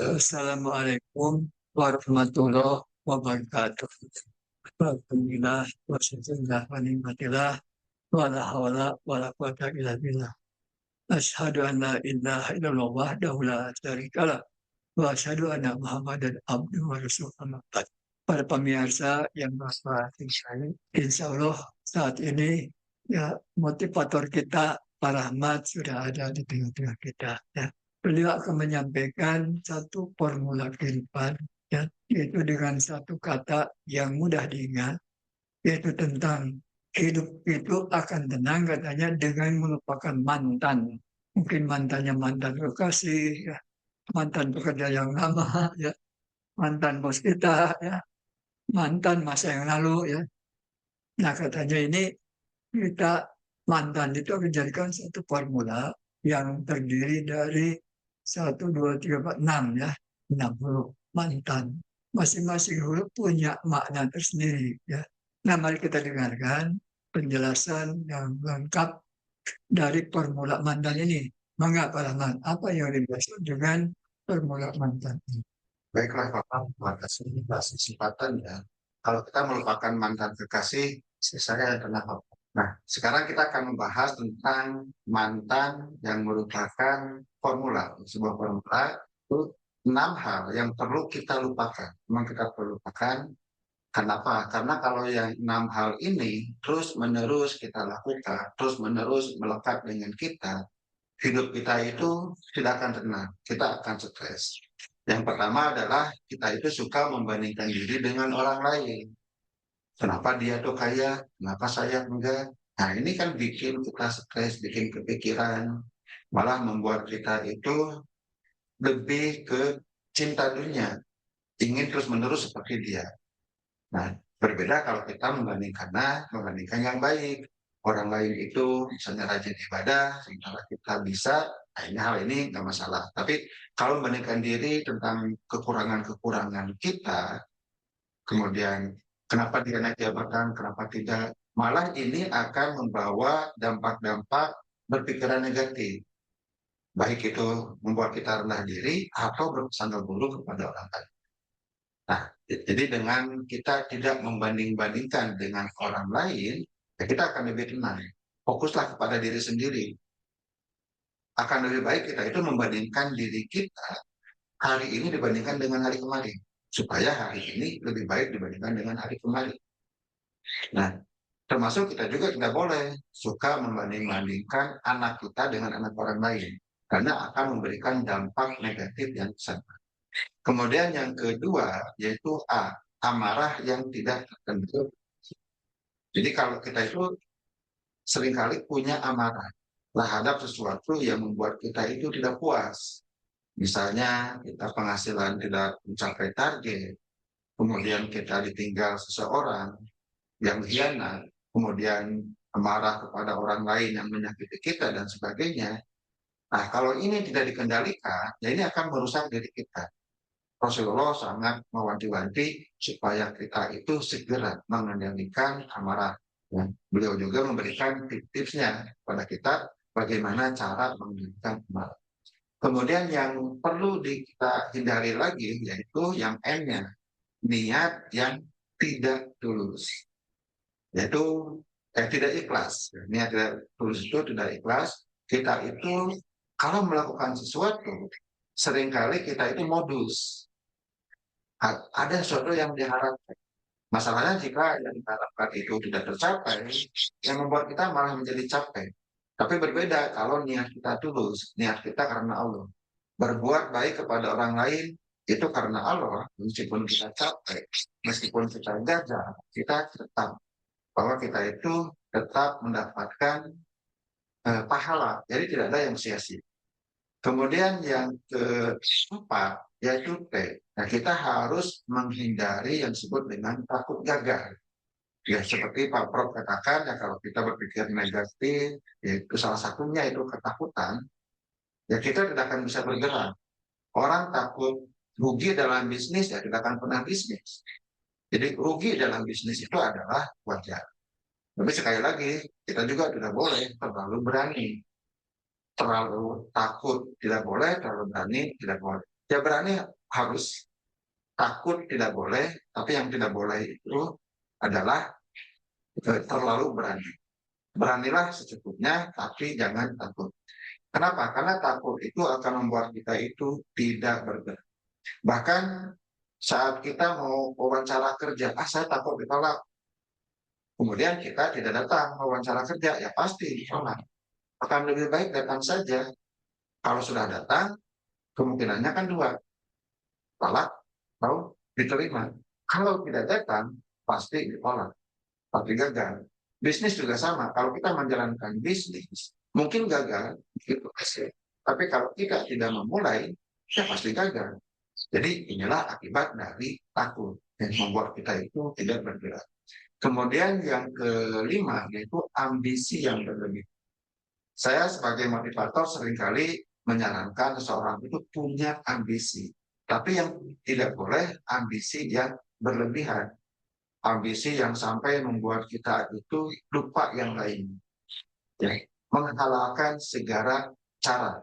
Assalamualaikum warahmatullahi wabarakatuh. Alhamdulillah wa syukurillah wa ni'matillah wa la hawla wa la quwata illa billah. Asyhadu an la ilaha illallah wahdahu la syarikalah wa asyhadu anna Muhammadan abduhu wa rasuluh amma ba'd. Para pemirsa yang berbahagia sekali, insya Allah saat ini ya motivator kita Pak Rahmat sudah ada di tengah-tengah kita. Ya. Beliau akan menyampaikan satu formula kehidupan, ya, yaitu dengan satu kata yang mudah diingat, yaitu tentang hidup itu akan tenang katanya dengan melupakan mantan. Mungkin mantannya mantan kekasih, ya, mantan pekerja yang lama, ya, mantan bos kita, ya, mantan masa yang lalu, ya. Nah katanya ini kita mantan itu akan dijadikan satu formula yang terdiri dari satu, dua, tiga, empat, enam, ya, 6 huruf mantan. Masing-masing huruf punya makna tersendiri, ya. Nah, mari kita dengarkan penjelasan yang lengkap dari formula mantan ini. Mengapa Rahman? Apa yang dimaksud dengan formula mantan ini? Baiklah Bapak, terima kasih atas kesempatannya. Kalau kita melupakan mantan kekasih, saya adalah Bapak. Nah, sekarang kita akan membahas tentang mantan yang merupakan formula. Sebuah formula itu 6 hal yang perlu kita lupakan. Memang kita perlu lupakan. Kenapa? Karena kalau yang 6 hal ini terus-menerus kita lakukan, terus-menerus melekat dengan kita, hidup kita itu tidak akan tenang. Kita akan stres. Yang pertama adalah kita itu suka membandingkan diri dengan orang lain. Kenapa dia tuh kaya, kenapa saya enggak? Nah ini kan bikin kita stres, bikin kepikiran, malah membuat kita itu lebih ke cinta dunia, ingin terus-menerus seperti dia. Nah berbeda kalau kita membandingkan yang baik. Orang lain itu misalnya rajin ibadah, sementara kita bisa, nah ini hal ini nggak masalah. Tapi kalau membandingkan diri tentang kekurangan-kekurangan kita, kemudian kenapa dia naik jabatan, kenapa tidak, malah ini akan membawa dampak-dampak berpikiran negatif. Baik itu membuat kita rendah diri atau bersangka buruk kepada orang lain. Nah, jadi dengan kita tidak membanding-bandingkan dengan orang lain, ya kita akan lebih tenang. Fokuslah kepada diri sendiri. Akan lebih baik kita itu membandingkan diri kita hari ini dibandingkan dengan hari kemarin. Supaya hari ini lebih baik dibandingkan dengan hari kemarin. Nah, termasuk kita juga tidak boleh suka membanding-bandingkan anak kita dengan anak orang lain. Karena akan memberikan dampak negatif yang sama. Kemudian yang kedua yaitu amarah yang tidak terkendali. Jadi kalau kita itu seringkali punya amarah terhadap sesuatu yang membuat kita itu tidak puas. Misalnya kita penghasilan tidak mencapai target, kemudian kita ditinggal seseorang yang hianat, kemudian marah kepada orang lain yang menyakiti kita dan sebagainya. Nah, kalau ini tidak dikendalikan, ya ini akan merusak diri kita. Rasulullah sangat mewanti-wanti supaya kita itu segera mengendalikan amarah. Ya, beliau juga memberikan tips-tipsnya kepada kita bagaimana cara mengendalikan amarah. Kemudian yang perlu kita hindari lagi yaitu yang N-nya, niat yang tidak tulus, yaitu tidak ikhlas. Niat tidak tulus itu tidak ikhlas. Kita itu kalau melakukan sesuatu, seringkali kita itu modus. Ada sesuatu yang diharapkan. Masalahnya jika yang diharapkan itu tidak tercapai, yang membuat kita malah menjadi capek. Tapi berbeda kalau niat kita tulus, niat kita karena Allah. Berbuat baik kepada orang lain itu karena Allah, meskipun kita capek, meskipun kita gagal, kita tetap bahwa kita itu tetap mendapatkan pahala. Jadi tidak ada yang sia-sia. Kemudian yang keempat yaitu T. Nah, kita harus menghindari yang disebut dengan takut gagal. Ya seperti Pak Prof katakan, ya kalau kita berpikir negatif, yaitu salah satunya itu ketakutan, ya kita tidak akan bisa bergerak. Orang takut rugi dalam bisnis, ya tidak akan pernah bisnis. Jadi rugi dalam bisnis itu adalah wajar. Tapi sekali lagi, kita juga tidak boleh terlalu berani. Terlalu takut tidak boleh, terlalu berani tidak boleh. Ya berani harus, takut tidak boleh, tapi yang tidak boleh itu adalah terlalu berani. Beranilah secukupnya, tapi jangan takut. Kenapa? Karena takut itu akan membuat kita itu tidak bergerak. Bahkan saat kita mau wawancara kerja, saya takut ditolak. Kemudian kita tidak datang wawancara kerja, ya pasti ditolak. Akan lebih baik datang saja. Kalau sudah datang, kemungkinannya kan dua, tolak atau diterima. Kalau tidak datang, pasti ditolak, pasti gagal. Bisnis juga sama. Kalau kita menjalankan bisnis, mungkin gagal, gitu aja. Tapi kalau kita tidak memulai, ya pasti gagal. Jadi inilah akibat dari takut yang membuat kita itu tidak bergerak. Kemudian yang kelima yaitu ambisi yang berlebih. Saya sebagai motivator seringkali menyarankan seseorang itu punya ambisi. Tapi yang tidak boleh ambisi yang berlebihan. Ambisi yang sampai membuat kita itu lupa yang lain. Ya, menghalalkan segala cara.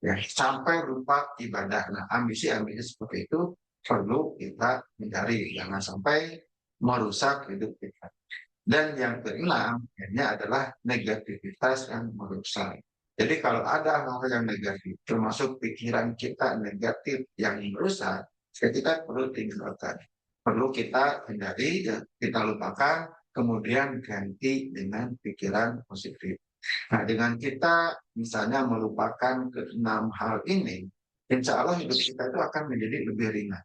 Ya, sampai lupa ibadah. Nah, ambisi-ambisi seperti itu perlu kita hindari. Jangan sampai merusak hidup kita. Dan yang keenam, ini adalah negativitas yang merusak. Jadi kalau ada hal yang negatif, termasuk pikiran kita negatif yang merusak, kita perlu tinggalkan. Perlu kita hindari, ya, kita lupakan, kemudian ganti dengan pikiran positif. Nah, dengan kita misalnya melupakan keenam hal ini, insya Allah hidup kita itu akan menjadi lebih ringan.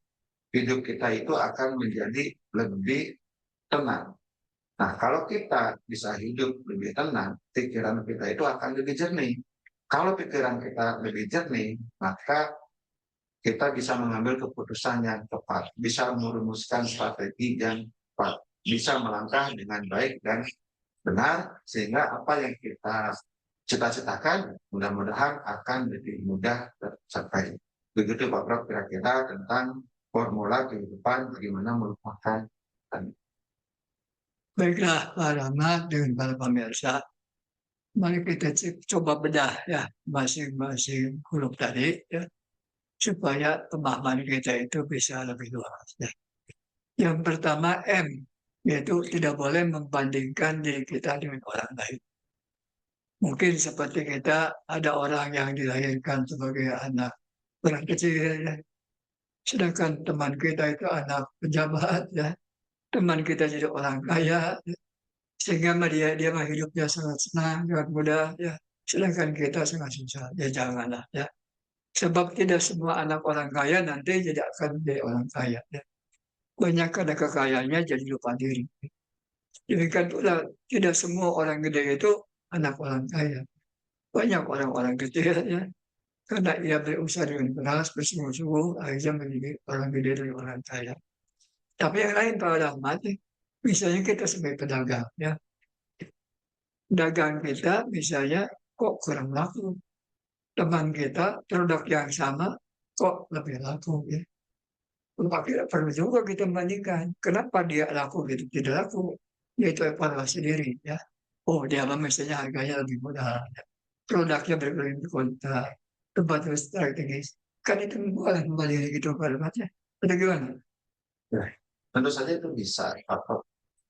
Hidup kita itu akan menjadi lebih tenang. Nah, kalau kita bisa hidup lebih tenang, pikiran kita itu akan lebih jernih. Kalau pikiran kita lebih jernih, maka kita bisa mengambil keputusan yang tepat, bisa merumuskan strategi yang tepat, bisa melangkah dengan baik dan benar, sehingga apa yang kita cita-citakan mudah-mudahan akan lebih mudah tercapai. Begitu Pak Prof kira-kira tentang formula kehidupan bagaimana melupakan. Baiklah, Pak Rahmat dengan para pemirsa, mari kita coba bedah ya masing-masing huruf tadi ya, supaya pemahaman kita itu bisa lebih luas. Ya. Yang pertama M, yaitu tidak boleh membandingkan diri kita dengan orang lain. Mungkin seperti kita ada orang yang dilahirkan sebagai anak orang kecil, ya. Sedangkan teman kita itu anak pejabat, ya. Teman kita jadi orang kaya, ya. Sehingga dia mah hidupnya sangat senang, sangat mudah, ya. Sedangkan kita sangat susah, ya janganlah, ya. Sebab tidak semua anak orang kaya nanti jadi akan menjadi orang kaya, ya. Banyak ada kekayaannya jadi lupa diri. Demikian pula tidak semua orang gede itu anak orang kaya. Banyak orang-orang kecil ya, karena ia berusaha dengan keras, bersungguh-sungguh, akhirnya menjadi orang gede dari orang kaya. Tapi yang lain Pak Rahmat, misalnya kita sebagai pedagang, ya, dagang kita misalnya kok kurang laku, teman kita produk yang sama kok lebih laku, ya. Maka perlu juga kita bandingkan, kenapa dia laku gitu, tidak laku, yaitu evaluasi diri, ya. Oh, dia misalnya harganya lebih murah, ya. Produknya berkeliling kota, tempat strategis. Kan itu boleh kembali gitu kalimatnya. Ada gimana? Ya, tentu saja itu bisa.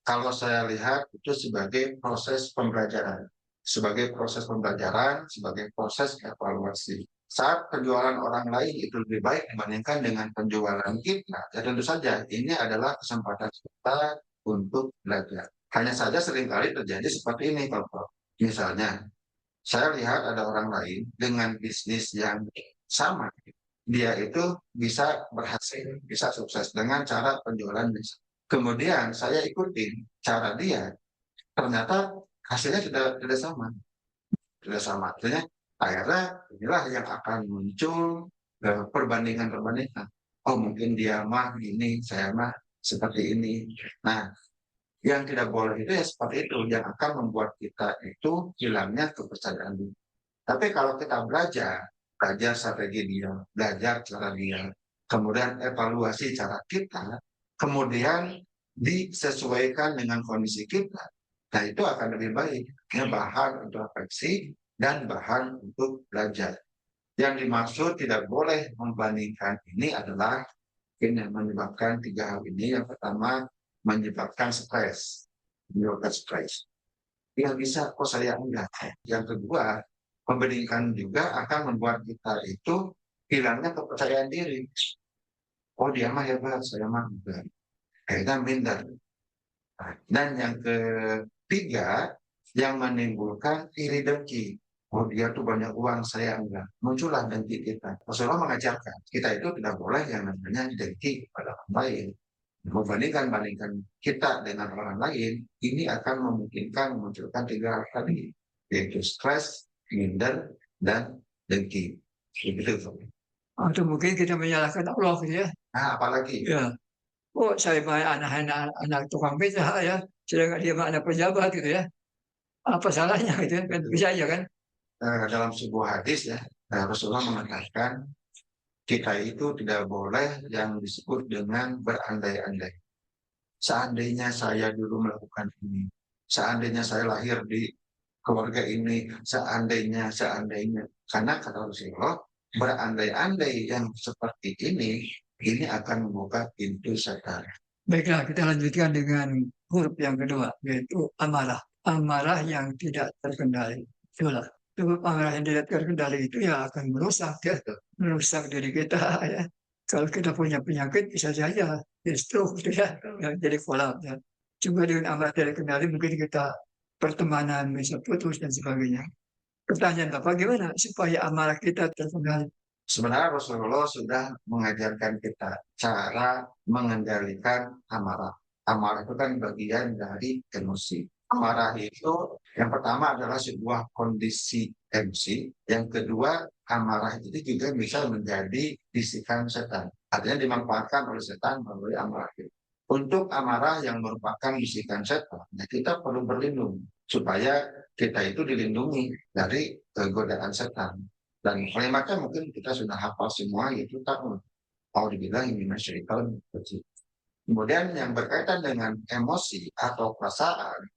Kalau saya lihat itu sebagai proses pembelajaran, sebagai proses evaluasi. Saat penjualan orang lain itu lebih baik dibandingkan dengan penjualan kita, ya tentu saja ini adalah kesempatan kita untuk belajar. Hanya saja seringkali terjadi seperti ini, Pak. Misalnya, saya lihat ada orang lain dengan bisnis yang sama, dia itu bisa berhasil, bisa sukses dengan cara penjualan bisnis. Kemudian saya ikutin cara dia, ternyata hasilnya tidak sama, tidak sama. Artinya akhirnya inilah yang akan muncul perbandingan-perbandingan. Oh mungkin dia mah ini, saya mah seperti ini. Nah, yang tidak boleh itu ya seperti itu, yang akan membuat kita itu hilangnya kepercayaan diri. Tapi kalau kita belajar strategi dia, belajar cara dia, kemudian evaluasi cara kita, kemudian disesuaikan dengan kondisi kita, nah itu akan lebih baik. Ya, bahan untuk refleksi dan bahan untuk belajar. Yang dimaksud tidak boleh membandingkan ini adalah yang menyebabkan tiga hal ini. Yang pertama, menyebabkan stres. Menyebabkan stres. Ya bisa, kok saya enggak. Yang kedua, membandingkan juga akan membuat kita itu hilangnya kepercayaan diri. Oh dia mah hebat, saya mah enggak. Kayaknya minder. Dan yang ketiga, yang menimbulkan iri dengki. Oh dia tuh banyak uang, saya enggak. Muncullah dengki kita. Rasulullah mengajarkan, kita itu tidak boleh yang namanya dengki kepada orang lain. Membandingkan kita dengan orang lain, ini akan memungkinkan memunculkan tiga hal tadi, yaitu stres, minder, dan dengki. Begitu. Atau mungkin kita menyalahkan Allah gitu ya. Nah, apalagi Ya, oh saya mah anak tukang beca ya, sedangkan dia mah anak pejabat gitu ya. Apa salahnya gitu ya, kan bisa aja kan. dalam sebuah hadis ya, Rasulullah mengatakan kita itu tidak boleh yang disebut dengan berandai-andai. Seandainya saya dulu melakukan ini, seandainya saya lahir di keluarga ini, seandainya. Karena kata Rasulullah, berandai-andai yang seperti ini akan membuka pintu setan. Baiklah, kita lanjutkan dengan huruf yang kedua, yaitu amarah. Amarah yang tidak terkendali. Itulah. Huruf amarah yang tidak terkendali itu ya akan merusak ya, merusak diri kita ya. Kalau kita punya penyakit bisa saja jadi stroke gitu ya, jadi kolap ya. Cuma dengan amarah tidak terkendali mungkin kita pertemanan bisa putus dan sebagainya. Pertanyaan Bapak gimana supaya amarah kita terkendali? Sebenarnya Rasulullah sudah mengajarkan kita cara mengendalikan amarah. Amarah itu kan bagian dari emosi. Amarah itu yang pertama adalah sebuah kondisi emosi. Yang kedua, amarah itu juga bisa menjadi bisikan setan. Artinya dimanfaatkan oleh setan melalui amarah itu. Untuk amarah yang merupakan bisikan setan, ya kita perlu berlindung supaya kita itu dilindungi dari godaan setan. Dan kalimatnya mungkin kita sudah hafal semua, yaitu takut. Auzubillahi minasyaitonir rajim. Kemudian yang berkaitan dengan emosi atau perasaan,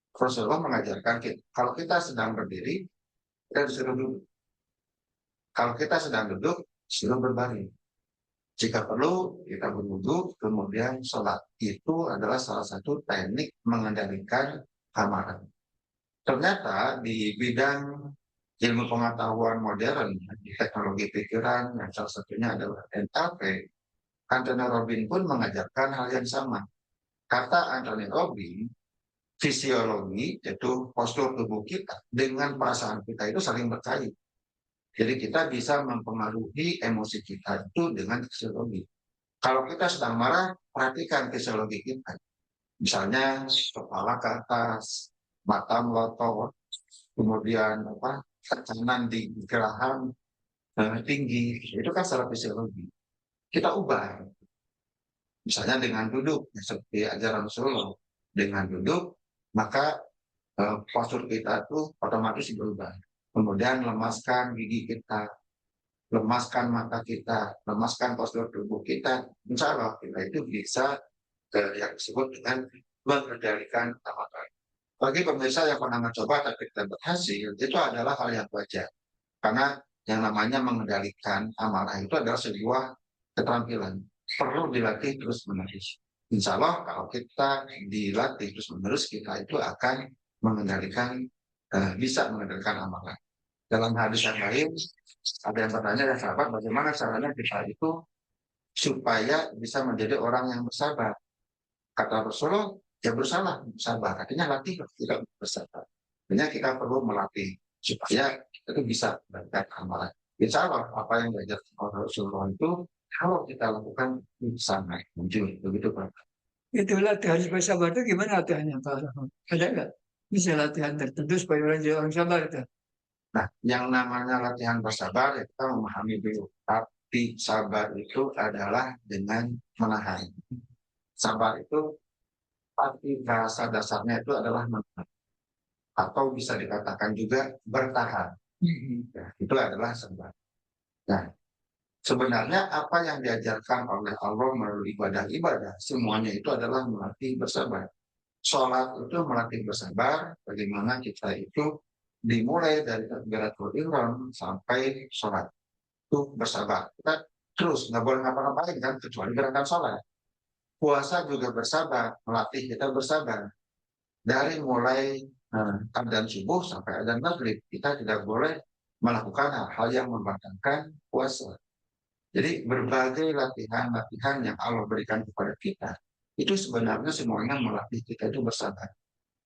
Rasulullah mengajarkan kita, kalau kita sedang berdiri, kita disuruh duduk. Kalau kita sedang duduk, disuruh berbaring. Jika perlu, kita berwudu, kemudian sholat. Itu adalah salah satu teknik mengendalikan amarah. Ternyata di bidang ilmu pengetahuan modern, di teknologi pikiran, yang salah satunya adalah NLP, Anthony Robbins pun mengajarkan hal yang sama. Kata Anthony Robbins, fisiologi, yaitu postur tubuh kita, dengan perasaan kita itu saling berkait. Jadi kita bisa mempengaruhi emosi kita itu dengan fisiologi. Kalau kita sedang marah, perhatikan fisiologi kita. Misalnya kepala ke atas, mata melotot, kemudian tekanan di geraham tinggi, itu kan secara fisiologi. Kita ubah, misalnya dengan duduk, seperti ajaran Rasulullah, dengan duduk, maka postur kita itu otomatis berubah. Kemudian lemaskan gigi kita, lemaskan mata kita, lemaskan postur tubuh kita, insya Allah kita itu bisa yang disebut dengan mengendalikan amarah. Bagi pemirsa yang pernah mencoba tapi tidak berhasil, itu adalah hal yang wajar. Karena yang namanya mengendalikan amarah itu adalah sebuah keterampilan. Perlu dilatih terus-menerus. Insya Allah kalau kita dilatih terus-menerus, kita itu akan mengendalikan, bisa mengendalikan amarah. Dalam hadis yang lain, ada yang bertanya, ya sahabat, bagaimana caranya kita itu supaya bisa menjadi orang yang bersabar? Kata Rasulullah, ya berusaha bersabar. Artinya latih tidak bersabar. Artinya kita perlu melatih supaya kita itu bisa mengendalikan amarah. Insya Allah apa yang diajarkan oleh Rasulullah itu kalau kita lakukan bisa naik muncul begitu Pak. Itu latihan supaya sabar itu gimana latihannya Pak Rahman? Ada nggak? Bisa latihan tertentu supaya orang jadi orang sabar itu? Nah, yang namanya latihan bersabar ya kita memahami dulu. Tapi sabar itu adalah dengan menahan. Sabar itu arti bahasa dasarnya itu adalah menahan. Atau bisa dikatakan juga bertahan. Ya, itu adalah sabar. Nah, sebenarnya apa yang diajarkan oleh Allah melalui ibadah-ibadah, semuanya itu adalah melatih bersabar. Sholat itu melatih bersabar, bagaimana kita itu dimulai dari takbiratul ihram sampai sholat. untuk bersabar. Kita terus nggak boleh ngapa-ngapain kan, kecuali gerakan sholat. Puasa juga bersabar, melatih kita bersabar. Dari mulai adzan subuh sampai adzan maghrib, kita tidak boleh melakukan hal-hal yang membatalkan puasa. Jadi berbagai latihan-latihan yang Allah berikan kepada kita, itu sebenarnya semuanya melatih kita itu bersabar.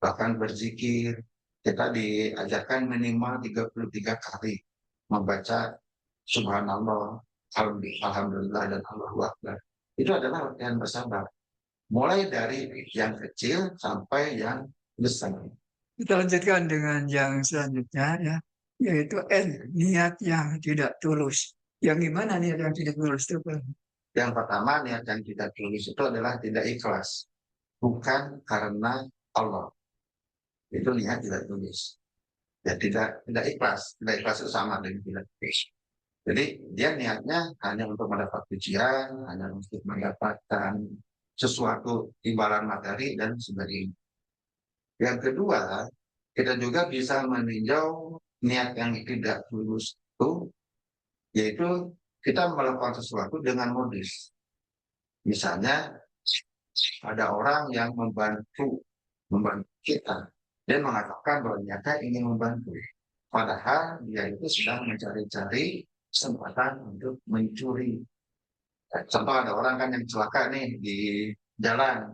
Bahkan berzikir, kita diajarkan minimal 33 kali membaca Subhanallah, Alhamdulillah, dan Allahu Akbar. Itu adalah latihan bersabar. Mulai dari yang kecil sampai yang besar. Kita lanjutkan dengan yang selanjutnya ya, yaitu N, niat yang tidak tulus. Yang gimana niat yang tidak tulus itu, Pak? Yang pertama, niat yang tidak tulus itu adalah tidak ikhlas. Bukan karena Allah. Itu niat tidak tulus. Ya tidak ikhlas. Tidak ikhlas itu sama dengan tidak tulus. Jadi dia niatnya hanya untuk mendapat pujian, hanya untuk mendapatkan sesuatu imbalan materi dan sebagainya. Yang kedua, kita juga bisa meninjau niat yang tidak tulus itu, yaitu kita melakukan sesuatu dengan modus. Misalnya, ada orang yang membantu kita dan mengatakan bahwa nyata ingin membantu. Padahal dia itu sedang mencari-cari kesempatan untuk mencuri. Contoh ada orang kan yang celaka nih di jalan.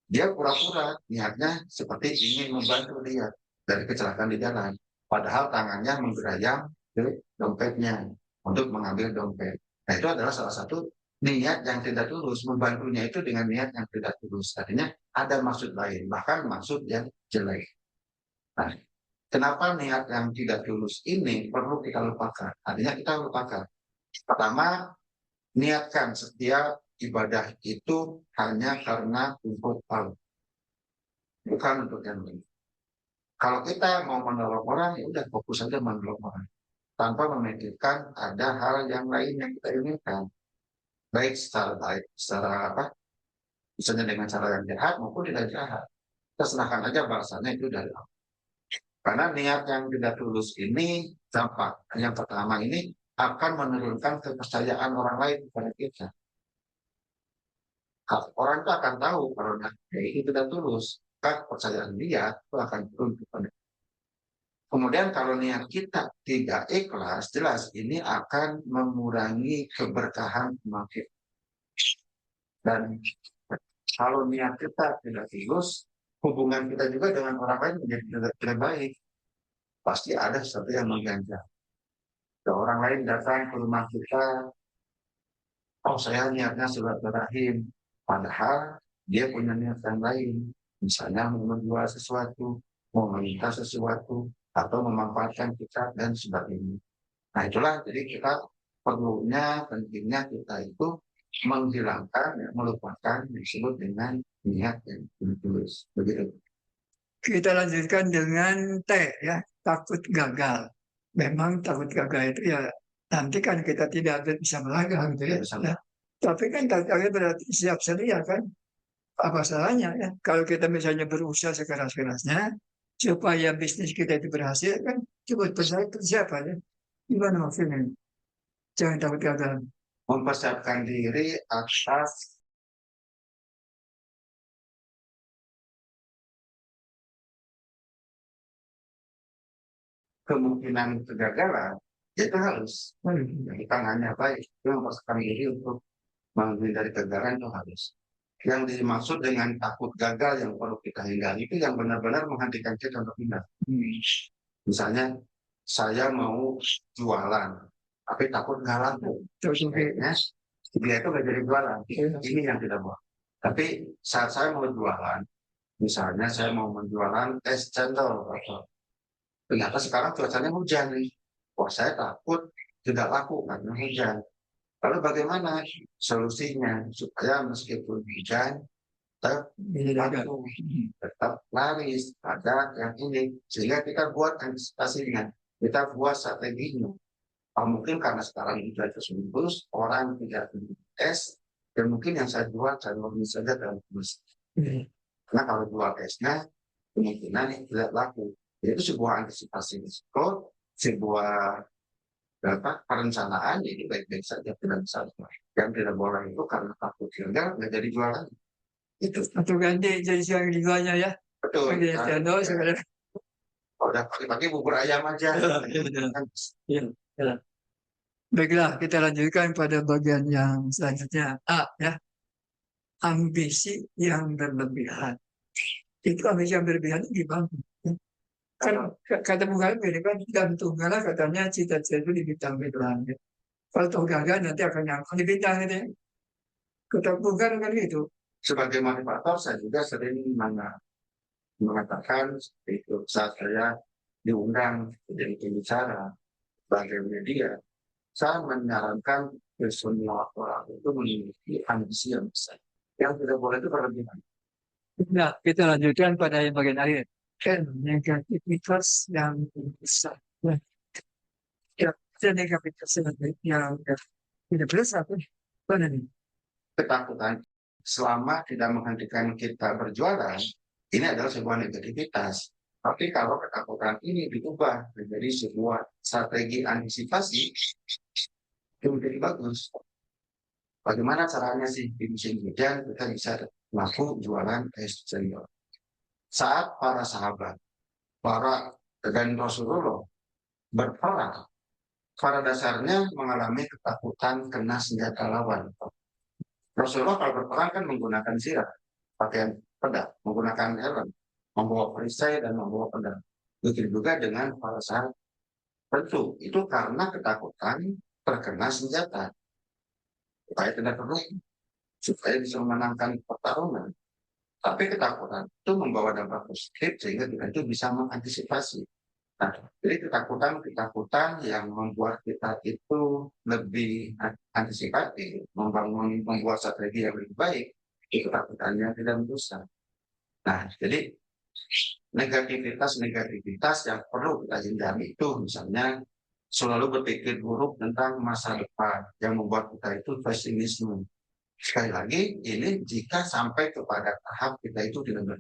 Dia pura-pura niatnya seperti ingin membantu dia dari kecelakaan di jalan. Padahal tangannya menggerayam ke dompetnya untuk mengambil dompet. Nah itu adalah salah satu niat yang tidak tulus. Membantunya itu dengan niat yang tidak tulus. Artinya ada maksud lain, bahkan maksud yang jelek. Nah, kenapa niat yang tidak tulus ini perlu kita lupakan? Artinya kita lupakan. Pertama, niatkan setiap ibadah itu hanya karena untuk Allah, bukan untuk yang lain. Kalau kita mau menolong orang, ya udah fokus saja menolong orang, tanpa memikirkan ada hal yang lain yang kita inginkan, baik secara apa, misalnya dengan cara yang jahat maupun tidak jahat. Kita serahkan aja bahasanya itu dari Allah. Karena niat yang tidak tulus ini dampak yang pertama ini akan menurunkan kepercayaan orang lain kepada kita. Orang itu akan tahu kalau ini tidak tulus, maka kepercayaan dia itu akan turun kepada. Kemudian kalau niat kita tidak ikhlas, jelas ini akan mengurangi keberkahan semakin. Dan kalau niat kita tidak tulus, hubungan kita juga dengan orang lain menjadi tidak baik. Pasti ada sesuatu yang mengganjal. Orang lain datang ke rumah kita, oh saya niatnya silaturahim, padahal dia punya niat yang lain, misalnya mau menjual sesuatu, mau meminta sesuatu, atau memanfaatkan kita dan sebagainya. Nah itulah jadi kita perlunya, pentingnya kita itu menghilangkan, melupakan yang disebut dengan niat yang tulus. Begitu. Kita lanjutkan dengan T ya, takut gagal. Memang takut gagal itu ya nanti kan kita tidak bisa melanggar gitu ya. Ya. Tapi kan gagalnya berarti siap sedia kan. Apa salahnya ya? Kalau kita misalnya berusaha sekeras-kerasnya supaya bisnis kita itu berhasil kan coba persiapan ya. Gimana maksudnya? Jangan takut gagal. Mempersiapkan diri atas kemungkinan kegagalan, itu harus. Kita hanya baik, itu mempersiapkan diri untuk menghindari kegagalan itu harus. Yang dimaksud dengan takut gagal yang perlu kita hindari itu yang benar-benar menghentikan kita untuk pindah. Misalnya saya mau jualan, tapi takut nggak laku. Kayaknya dia itu nggak jadi jualan. Ini yang tidak boleh. Tapi saat saya mau jualan, misalnya saya mau menjualan es cendol, ternyata sekarang cuacanya hujan nih. Wah saya takut tidak laku karena hujan. Lalu bagaimana solusinya supaya meskipun hujan tetap laku, tetap laris ada yang ini, sehingga kita buat antisipasinya, kita buat strateginya. Mungkin karena sekarang hujan terus orang tidak beli es, dan mungkin yang saya jual saja dalam kondisi. Karena kalau jual esnya kemungkinan tidak laku. Itu sebuah antisipasi risiko, sebuah perencanaan ini baik-baik saja, tidak salah. Yang tidak boleh itu karena takut gagal nggak jadi jualan. Itu atau ganti jadi siang keduanya ya. Betul. Bagi piano sebenarnya. Udah pagi-pagi bubur ayam aja. Iya. Baiklah, kita lanjutkan pada bagian yang selanjutnya. A ya, ambisi yang berlebihan. Itu ambisi yang berlebihan itu gimana? Kan kata Bung Karno ini kan gantung karena katanya cita-cita itu di bintang-bintang. Kalau toh gagal nanti akan nyangkut di bintang gitu ya. Kata Bung Karno kan gitu. Sebagai motivator saya juga sering mengatakan seperti itu saat saya diundang menjadi pembicara sebagai media. Saya menyarankan ke semua orang itu memiliki ambisi yang besar. Yang tidak boleh itu berlebihan. Nah, kita lanjutkan pada yang bagian akhir. Negativitas yang besar. Ya, negativitas yang tidak besar. Mana nih? Ketakutan selama tidak menghentikan kita berjualan, ini adalah sebuah negativitas. Tapi kalau ketakutan ini diubah menjadi sebuah strategi antisipasi, itu menjadi bagus. Bagaimana caranya sih di musim hujan kita bisa laku jualan es senior? Saat para sahabat, para dan Rasulullah berperang, pada dasarnya mengalami ketakutan kena senjata lawan. Rasulullah kalau berperang kan menggunakan sirah, pakaian pedang, menggunakan helm, membawa perisai dan membawa pedang. Begitu juga dengan para sahabat. Tentu itu karena ketakutan terkena senjata, supaya tidak terluka, supaya bisa memenangkan pertarungan. Tapi ketakutan itu membawa dampak positif sehingga kita itu bisa mengantisipasi. Nah, jadi ketakutan yang membuat kita itu lebih antisipatif, membuat strategi yang lebih baik, itu ketakutannya tidak merusak. Nah, jadi negativitas yang perlu kita hindari itu misalnya selalu berpikir buruk tentang masa depan yang membuat kita itu pesimisme. Sekali lagi, ini jika sampai kepada tahap kita itu tidak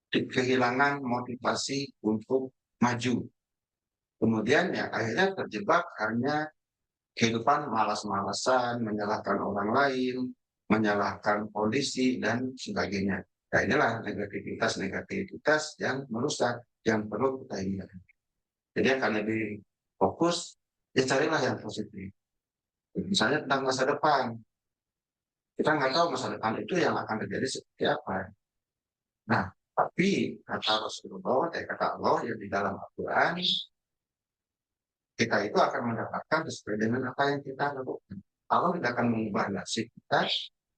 kehilangan motivasi untuk maju. Kemudian ya akhirnya terjebak hanya kehidupan malas-malasan, menyalahkan orang lain, menyalahkan polisi, dan sebagainya. Nah inilah negativitas yang merusak, yang perlu kita hindari. Jadi akan lebih fokus, ya carilah yang positif. Misalnya tentang masa depan. Kita nggak tahu masa depan itu yang akan terjadi seperti apa. Nah, tapi kata Rasulullah, kata Allah yang di dalam Al-Quran, kita itu akan mendapatkan sesuai dengan apa yang kita lakukan. Allah tidak akan mengubah nasib kita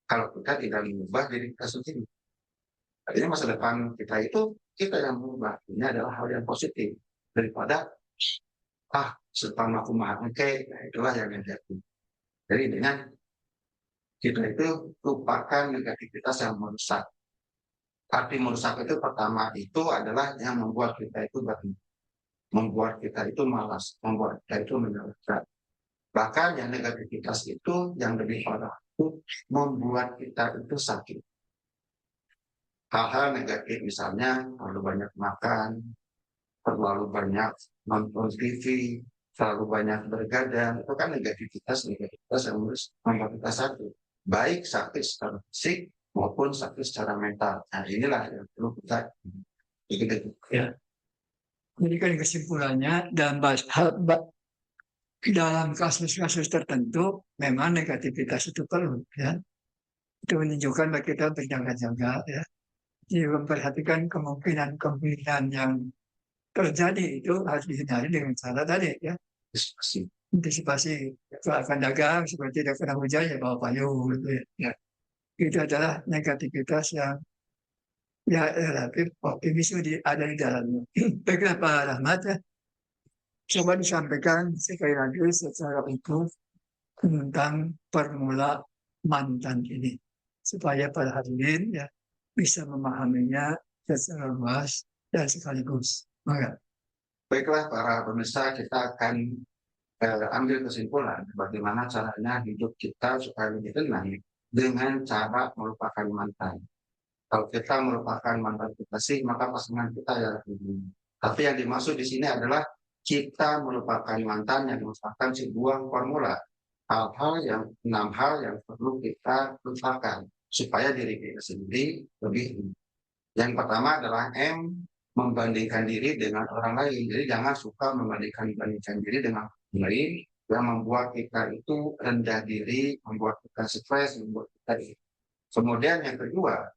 kalau kita tidak mengubah diri kita sendiri. Artinya masa depan kita itu kita yang mengubah. Ini adalah hal yang positif daripada setelah aku maha itulah yang negatif. Jadi dengan kita itu lupakan negativitas yang merusak. Arti merusak itu pertama itu adalah yang membuat kita itu membuat kita itu malas, membuat kita itu menyalahkan. Bahkan yang negativitas itu yang lebih parah itu membuat kita itu sakit. Hal-hal negatif misalnya terlalu banyak makan, terlalu banyak nonton TV, terlalu banyak bergadang, itu kan negativitas yang harus membuat kita sakit. Baik sakit secara fisik maupun sakit secara mental. Nah inilah yang perlu kita begitu. Ya. Jadi kan kesimpulannya dalam kasus-kasus tertentu memang negativitas itu perlu ya. Itu menunjukkan bahwa kita berjaga-jaga ya. Jadi memperhatikan kemungkinan yang terjadi itu harus dihindari dengan cara tadi ya. Antisipasi kalau akan dagang seperti tidak kena hujan ya bawa payung gitu ya. Itu adalah negativitas yang ya relatif optimis ada di dalamnya. Baiklah Pak Rahmat ya. Coba disampaikan sekali lagi secara utuh tentang permula mantan ini supaya para hadirin ya bisa memahaminya secara luas dan sekaligus. Maka. Baiklah para pemirsa, kita akan ambil kesimpulan bagaimana caranya hidup kita supaya lebih tenang dengan cara melupakan mantan. Kalau kita melupakan mantan kita sih, maka pasangan kita ya. Tapi yang dimaksud di sini adalah kita melupakan mantan yang merupakan sebuah formula. Enam hal yang perlu kita lupakan supaya diri kita sendiri lebih. Yang pertama adalah M, membandingkan diri dengan orang lain. Jadi jangan suka membandingkan diri dengan orang lain yang membuat kita itu rendah diri, membuat kita stres, membuat kita. Kemudian yang kedua,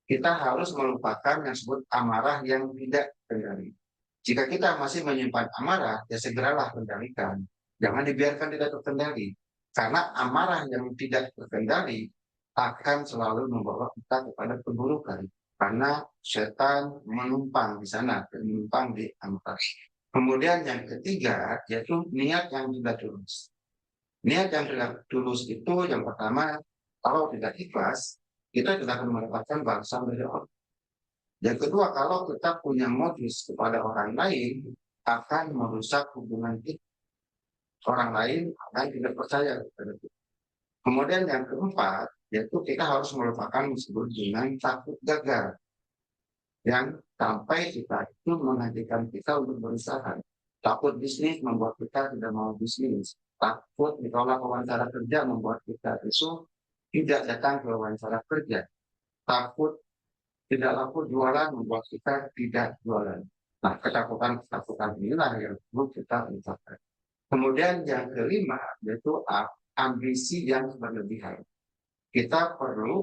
kita harus melupakan yang disebut amarah yang tidak terkendali. Jika kita masih menyimpan amarah, ya segeralah kendalikan. Jangan dibiarkan tidak terkendali. Karena amarah yang tidak terkendali akan selalu membawa kita kepada keburukan. Karena setan menumpang di sana, menumpang di amarah. Kemudian yang ketiga, yaitu niat yang tidak tulus. Niat yang tidak tulus itu yang pertama, kalau tidak ikhlas, kita tidak akan mendapatkan balasan dari Allah. Yang kedua, kalau kita punya modus kepada orang lain, akan merusak hubungan kita. Orang lain akan tidak percaya kepada kita. Kemudian yang keempat, yaitu kita harus melupakan disebut dengan takut gagal. Yang sampai kita itu menghentikan kita untuk berusaha. Takut bisnis membuat kita tidak mau bisnis. Takut ditolak wawancara kerja membuat kita itu tidak datang ke wawancara kerja. Takut tidak laku jualan membuat kita tidak jualan. Nah, ketakutan inilah yang perlu kita ucapkan. Kemudian yang kelima, yaitu ambisi yang berlebihan. Kita perlu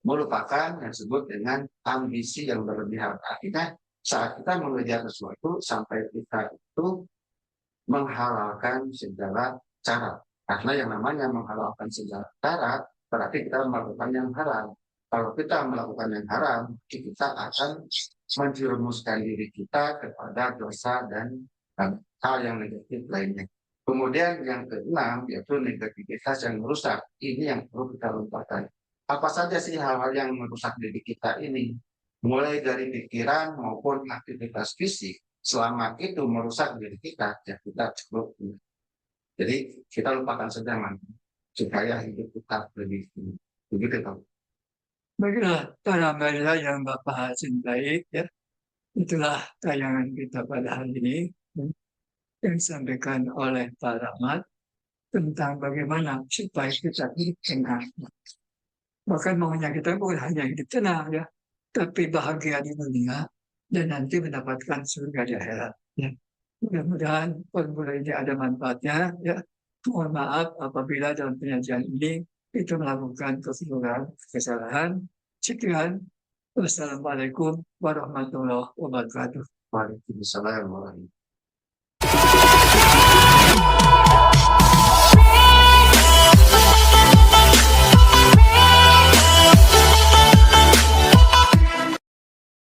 melupakan yang disebut dengan ambisi yang berlebihan. Artinya, saat kita mengejar sesuatu, sampai kita itu menghalalkan segala cara. Karena yang namanya menghalalkan segala cara, berarti kita melakukan yang haram. Kalau kita melakukan yang haram, kita akan menjerumuskan diri kita kepada dosa dan hal yang negatif lainnya. Kemudian yang keenam, yaitu negativitas yang merusak. Ini yang perlu kita lupakan. Apa saja sih hal-hal yang merusak diri kita ini? Mulai dari pikiran maupun aktivitas fisik, selama itu merusak diri kita, ya kita cukup. Jadi kita lupakan saja supaya hidup kita lebih begitu. Baiklah, para yang Bapak cintai, ya, itulah tayangan kita pada hari ini yang disampaikan oleh Pak Rahmat tentang bagaimana supaya kita hidup tenang. Bahkan maunya kita bukan hanya hidup tenang, ya, tapi bahagia di dunia dan nanti mendapatkan surga di akhirat. Ya. Mudah-mudahan formula ini ada manfaatnya. Ya. Mohon maaf apabila dalam penyajian ini itu melakukan kesalahan. Sekian. Wassalamualaikum warahmatullahi wabarakatuh. Waalaikumsalam warahmatullahi wabarakatuh.